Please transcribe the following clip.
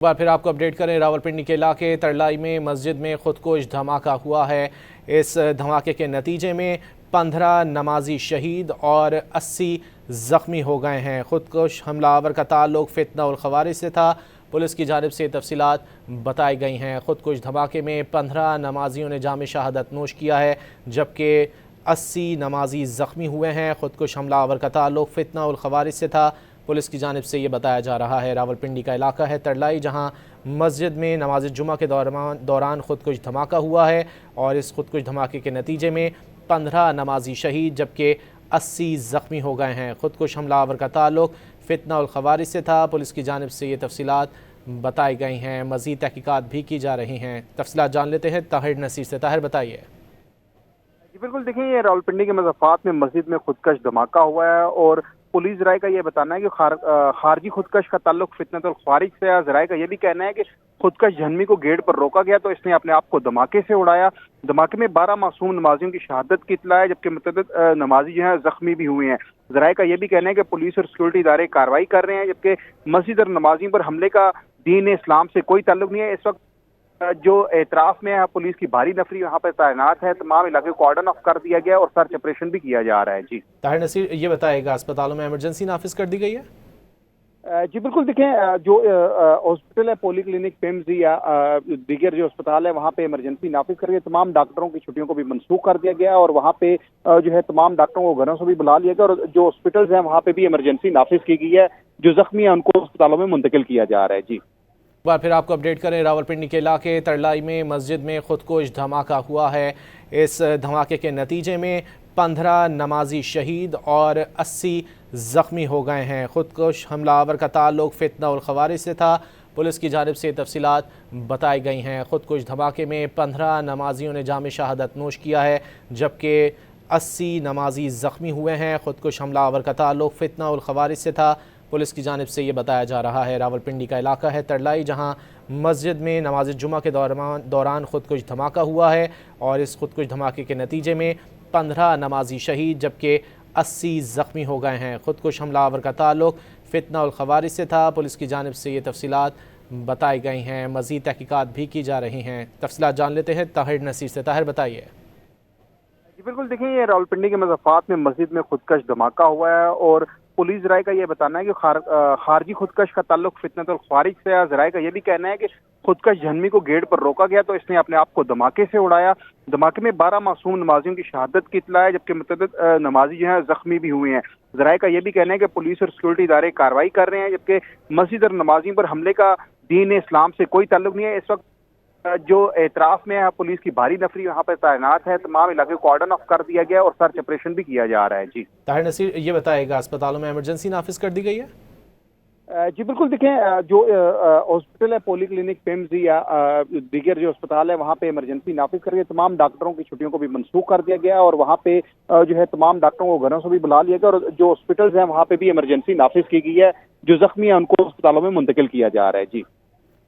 बार फिर आपको अपडेट करें। रावलपिंडी के इलाके तरलाई में मस्जिद में खुदकुश धमाका हुआ है। इस धमाके के नतीजे में 15 नमाजी शहीद और 80 ज़ख्मी हो गए हैं। खुदकुश हमलावर का ताल्लुक फितना और ख़वारिज से था। पुलिस की जानिब से तफसीलात बताई गई हैं। खुदकुश धमाके में 15 नमाजियों ने जाम शहादत नोश किया है, जबकि 80 नमाजी ज़ख्मी हुए हैं। खुदकुश हमलावर का ताल्लुक फितना और ख़वारिज से था। पुलिस की जानिब से ये बताया जा रहा है। रावलपिंडी का इलाका है तरलाई, जहां मस्जिद में नमाज जुमा के दौरान खुदकुश धमाका हुआ है और इस खुदकुश धमाके के नतीजे में 15 नमाजी शहीद जबकि 80 ज़ख्मी हो गए हैं। खुदकुश हमलावर का ताल्लुक फितना और ख़वारिज से था। पुलिस की जानिब से ये तफसीलात बताई गई हैं। मज़ीद तहकीकात भी की जा रही हैं। तफसीलात जान लेते हैं ताहिर नसीर से। ताहिर, बताइए। जी बिल्कुल, देखिए ये रावलपिंडी के मज़ाफ़ात में मस्जिद में खुदकश धमाका हुआ है और पुलिस राय का ये बताना है कि खारजी खुदकश का ताल्लुक फितनत और ख्वारिज से है। ज़राए का ये भी कहना है कि खुदकश जहनवी को गेट पर रोका गया तो इसने अपने आप को धमाके से उड़ाया। धमाके में 12 मासूम नमाजियों की शहादत की इत्तला है, जबकि मुतअद्दिद नमाजी जो हैं जख्मी भी हुए हैं। ज़राए का ये भी कहना है कि पुलिस और सिक्योरिटी इदारे कार्रवाई कर रहे हैं, जबकि मस्जिद और नमाजियों पर हमले का दीन इस्लाम से कोई ताल्लुक नहीं है। इस वक्त जो एतराफ में है पुलिस की भारी नफरी वहाँ पर तैनात है। तमाम इलाके को कॉर्डन ऑफ कर दिया गया और सर्च ऑपरेशन भी किया जा रहा है। जी ताहिर नसीर, ये बताएगा अस्पतालों में इमरजेंसी नाफिज कर दी गई है? जी बिल्कुल, देखें जो हॉस्पिटल है पॉली क्लिनिक पिम्स या दीगर जो अस्पताल है वहाँ पे इमरजेंसी नाफिज करके तमाम डॉक्टरों की छुट्टियों को भी मनसूख कर दिया गया और वहाँ पे जो है तमाम डॉक्टरों को घरों से भी बुला लिया गया और जो हॉस्पिटल्स हैं वहाँ पे भी इमरजेंसी नाफिज की गई है। जो जख्मी है उनको अस्पतालों में मुंतकिल किया जा रहा है। जी बार फिर आपको अपडेट करें। रावलपिंडी के इलाके तरलाई में मस्जिद में खुदकुश धमाका हुआ है। इस धमाके के नतीजे में 15 नमाजी शहीद और 80 ज़ख्मी हो गए हैं। खुदकुश हमलावर का ताल्लुक फितना और ख़वारिज से था। पुलिस की जानिब से तफसीलात बताई गई हैं। खुदकुश धमाके में 15 नमाजियों ने जाम शहादत नोश किया है, जबकि 80 नमाजी ज़ख्मी हुए हैं। खुदकुश हमलावर का ताल्लुक फितना और ख़वारिज से था। पुलिस की जानिब से ये बताया जा रहा है। रावलपिंडी का इलाका है तरलाई, जहां मस्जिद में नमाज जुमा के दौरान खुदकुश धमाका हुआ है और इस खुदकुश धमाके के नतीजे में 15 नमाजी शहीद जबकि 80 ज़ख्मी हो गए हैं। खुदकुश हमलावर का ताल्लुक फितना और ख़वारिज से था। पुलिस की जानिब से ये तफसीलात बताई गई हैं। मज़ीद तहकीकात भी की जा रही हैं। तफसीलात जान लेते हैं ताहिर नसीर से। ताहिर, बताइए। जी बिल्कुल, देखिए ये रावलपिंडी के मज़ाफ़ात में मस्जिद में खुदकश धमाका हुआ है और पुलिस राय का ये बताना है कि खारजी खुदकश का ताल्लुक फितनत और ख्वारिज से है। ज़राए का ये भी कहना है कि खुदकश जहनवी को गेट पर रोका गया तो इसने अपने आप को धमाके से उड़ाया। धमाके में 12 मासूम नमाजियों की शहादत की इत्तला है, जबकि मुतअद्दिद नमाजी जो हैं जख्मी भी हुए हैं। ज़राए का ये भी कहना है कि पुलिस और सिक्योरिटी इदारे कार्रवाई कर रहे हैं, जबकि मस्जिद और नमाजियों पर हमले का दीन इस्लाम से कोई ताल्लुक नहीं है। इस वक्त जो एतराफ में है पुलिस की भारी नफरी वहाँ पर तैनात है। तमाम इलाके को कॉर्डन ऑफ कर दिया गया और सर्च ऑपरेशन भी किया जा रहा है। जी ताहिर नसीर, ये बताएगा अस्पतालों में इमरजेंसी नाफिज कर दी गई है? जी बिल्कुल, देखें जो हॉस्पिटल है पॉली क्लिनिक पिम्स या दीगर जो अस्पताल है वहाँ पे इमरजेंसी नाफिज करके तमाम डॉक्टरों की छुट्टियों को भी मनसूख कर दिया गया और वहाँ पे जो है तमाम डॉक्टरों को घरों से भी बुला लिया गया और जो हॉस्पिटल्स हैं वहाँ पे भी इमरजेंसी नाफिज की गई है। जो जख्मी है उनको अस्पतालों में मुंतकिल किया जा रहा है। जी